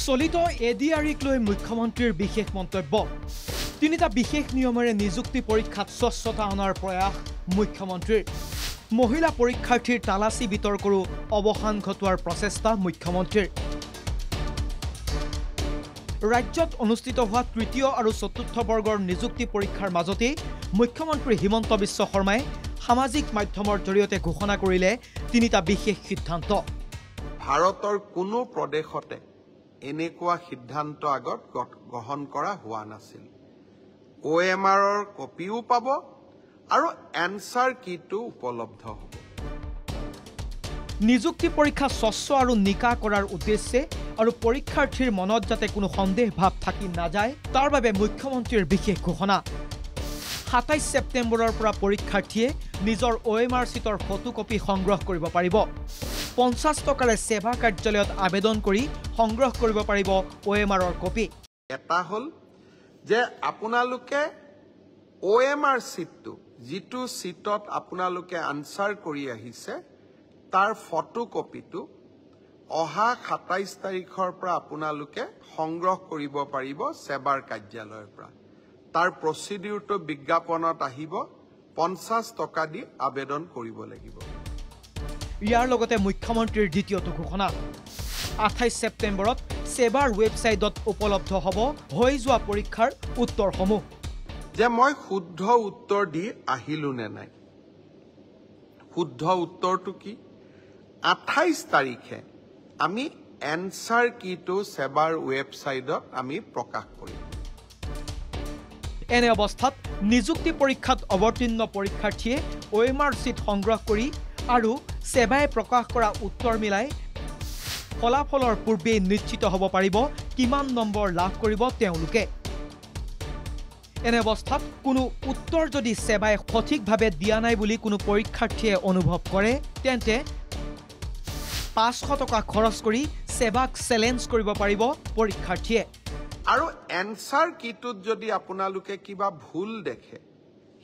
চলিত এডিআৰিক লৈ মুখ্যমন্ত্ৰীৰ বিশেষ মন্তব্য তিনিটা বিশেষ নিয়মেৰে নিযুক্তি পৰীক্ষাত স্বচ্ছতা অনাৰ প্ৰয়াস মুখ্যমন্ত্ৰীৰ মহিলা পৰীক্ষাৰ্থীৰ তালাচী বিতৰ্কৰো অৱসান ঘটোৱাৰ প্ৰচেষ্টা মুখ্যমন্ত্ৰীৰ ৰাজ্যত অনুষ্ঠিত হোৱা তৃতীয় আৰু চতুৰ্থ বৰ্গৰ নিযুক্তি পৰীক্ষাৰ মাজতে মুখ্যমন্ত্ৰী হিমন্ত বিশ্ব শৰ্মাই সামাজিক মাধ্যমৰ জৰিয়তে ঘোষণা কৰিলে তিনিটা বিশেষ সিদ্ধান্ত ভাৰতৰ কোনো প্ৰদেশতে এনেকুৱা সিদ্ধান্ত আগত গ্ৰহণ কৰা হোৱা নাছিল OMRৰ কপিও পাব আৰু এনসাৰ কিটো উপলব্ধ হ'ব নিযুক্তি পৰীক্ষা স্বচ্ছ আৰু নিকা কৰাৰ উদ্দেশ্যে আৰু পৰীক্ষাৰ্থীৰ মনত যাতে কোনো সন্দেহ ভাৱ থাকি নাযায় তাৰ বাবে মুখ্যমন্ত্ৰীৰ বিশেষ ঘোষণা 27 ছেপ্টেম্বৰৰ পৰা পৰীক্ষাৰ্থীয়ে নিজৰ OMR চিটৰ ফটোকপি সংগ্ৰহ কৰিব পাৰিব 50 টকাৰে সেৱা কাৰ্যালয়ত আবেদন কৰি সংগ্ৰহ কৰিব পাৰিব OMRৰ কপি এটা হল যে আপোনালোকে OMR চিটটো যিটো চিটত আপোনালোকে আনসাৰ কৰি আহিছে তাৰ ফটোকপিটো অহা 27 তাৰিখৰ পৰা আপোনালোকে সংগ্ৰহ কৰিব পাৰিব সেৱাৰ কাৰ্যালয়ৰ পৰা তাৰ প্ৰচিডিউৰটো বিজ্ঞাপনত আহিব 50 টকা দি আবেদন কৰিব লাগিব ইয়াৰ লগতে মুখ্যমন্ত্ৰীৰ দ্বিতীয়টো ঘোষণা 28 ছেপ্টেম্বৰত সেৱাৰ ৱেবছাইটত উপলব্ধ হ'ব হৈ যোৱা পৰীক্ষাৰ উত্তৰসমূহ যে মই শুদ্ধ উত্তৰ দি আহিলো নে নাই শুদ্ধ উত্তৰটো কি 28 তাৰিখে আমি এনসাৰ কিটো সেৱাৰ ৱেবছাইটত আমি প্ৰকাশ কৰিম এনে অৱস্থাত নিযুক্তি পৰীক্ষাত অৱতীৰ্ণ পৰীক্ষাৰ্থীয়ে OMR চিট সংগ্ৰহ কৰি আৰু সেৱাই প্ৰকাশ কৰা উত্তৰ মিলাই ফলাফলৰ পূৰ্বে নিশ্চিত হ'ব পাৰিব কিমান নম্বৰ লাভ কৰিব তেওঁলোকে এনে অৱস্থাত কোনো উত্তৰ যদি সেৱাই সঠিকভাৱে দিয়া নাই বুলি কোনো পৰীক্ষাৰ্থীয়ে অনুভৱ কৰে তেন্তে 500 টকা খৰচ কৰি সেৱাক চ্যালেঞ্জ কৰিব পাৰিব পৰীক্ষাৰ্থীয়ে আৰু এনসাৰ কিটোত যদি আপোনালোকে কিবা ভুল দেখে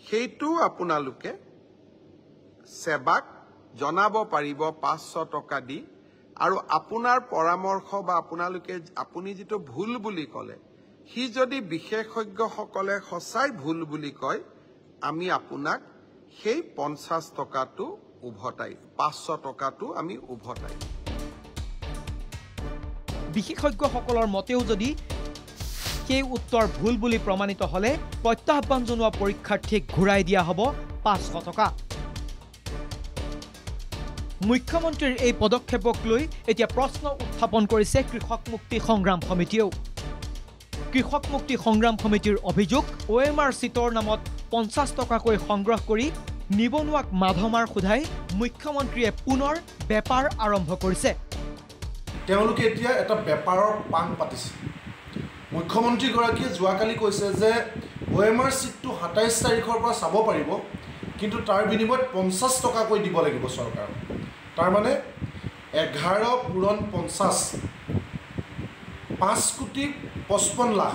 সেইটো আপোনালোকে সেৱাক জনাব পাৰিব 500 টকা দি আৰু আপোনাৰ পৰামৰ্শ বা আপুনি যেটো ভুল বুলি কলে হি যদি বিশেষজ্ঞসকলে সঁচাই ভুল বুলি কয় আমি আপোনাক সেই 50 টকাটো উভতাই 500 টকাটো আমি উভতাই বিশেষজ্ঞসকলৰ মতেও যদি সেই উত্তৰ ভুল বুলি প্ৰমাণিত হলে প্ৰত্যাহ্বান জনোৱা পৰীক্ষাৰ্থীক ঘূৰাই দিয়া হ'ব 500 টকা মুখ্যমন্ত্ৰীৰ এই পদক্ষেপক লৈ এতিয়া প্ৰশ্ন উত্থাপন কৰিছে কৃষক মুক্তি সংগ্ৰাম সমিতিয়েও কৃষক মুক্তি সংগ্ৰাম সমিতিৰ অভিযোগ OMR চিটৰ নামত 50 টকাকৈ সংগ্ৰহ কৰি নিবনুৱাক মাধমাৰ খুধাই মুখ্যমন্ত্ৰীয়ে পুনৰ বেপাৰ আৰম্ভ কৰিছে তেওঁলোকে এতিয়া এটা বেপাৰৰ পাং পাতিছে মুখ্যমন্ত্ৰী গৰাকীয়ে যোৱাকালি কৈছে যে OMR চিটটো 27 তাৰিখৰ পৰা চাব পাৰিব কিন্তু তাৰ বিনিময়ত 50 টকাকৈ দিব লাগিব চৰকাৰ তাৰ মানে 11 পূৰণ 50 5,55 লাখ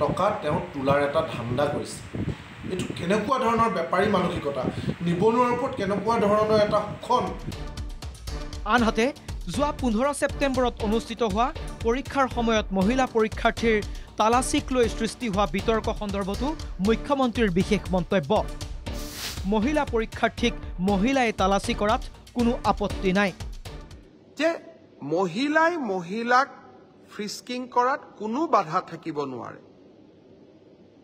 টকা তেওঁ তোলাৰ এটা ধান্দা কৰিছে এটো কেনেকুৱা ধৰণৰ বেপাৰী মানসিকতা নিবনুৱাৰ ওপৰত কেনেকুৱা ধৰণৰ এটা শোষণ আনহাতে যোৱা 15 ছেপ্টেম্বৰত অনুষ্ঠিত হোৱা পৰীক্ষাৰ সময়ত মহিলা পৰীক্ষাৰ্থীৰ তালাচীক লৈ সৃষ্টি হোৱা বিতৰ্ক সন্দৰ্ভতো মুখ্যমন্ত্ৰীৰ বিশেষ মন্তব্য মহিলা পৰীক্ষাৰ্থীক মহিলাই তালাচী কৰাত কোনো আপত্তি নাই যে মহিলাক ফ্ৰিস্কিং কৰাত কোনো বাধা থাকিব নোৱাৰে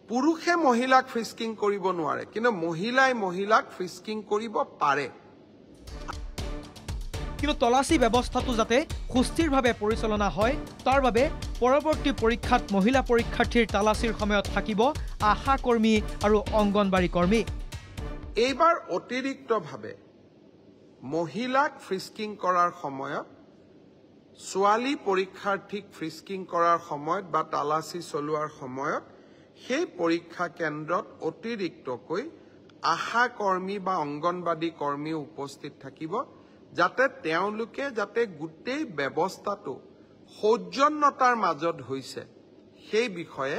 পুৰুষে মহিলাক ফ্ৰিস্কিং কৰিব নোৱাৰে কিন্তু মহিলাক ফ্ৰিস্কিং কৰিব পাৰে কিন্তু তলাচী ব্যৱস্থাটো যাতে সুস্থিৰভাৱে পৰিচালনা হয় তাৰ বাবে পৰৱৰ্তী পৰীক্ষাত মহিলা পৰীক্ষাৰ্থীৰ তালাচীৰ সময়ত থাকিব আশা কৰ্মী আৰু অংগনবাড়ী কৰ্মী এইবাৰ অতিৰিক্তভাৱে মহিলাক ফ্ৰিস্কিং কৰাৰ সময়ত ছোৱালী পৰীক্ষাৰ্থীক ফ্ৰিস্কিং কৰাৰ সময়ত বা তালাচী চলোৱাৰ সময়ত সেই পৰীক্ষা কেন্দ্ৰত অতিৰিক্তকৈ আশা কৰ্মী বা অংগনবাড়ী কৰ্মী উপস্থিত থাকিব যাতে তেওঁলোকে যাতে গোটেই ব্যৱস্থাটো সৌজন্যতাৰ মাজত হৈছে সেই বিষয়ে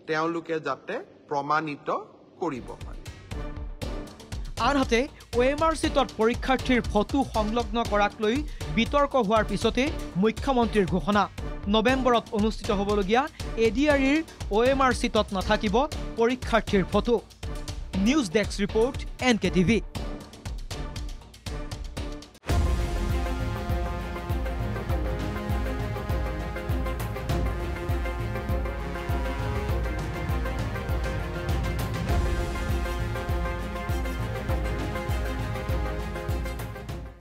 তেওঁলোকে যাতে প্ৰমাণিত কৰিব পাৰে আনহাতে OMR চিটত পৰীক্ষাৰ্থীৰ ফটো সংলগ্ন কৰাক লৈ বিতৰ্ক হোৱাৰ পিছতে মুখ্যমন্ত্ৰীৰ ঘোষণা নৱেম্বৰত অনুষ্ঠিত হ'বলগীয়া ADREৰ OMR চিটত নাথাকিব পৰীক্ষাৰ্থীৰ photo news desk report NKTV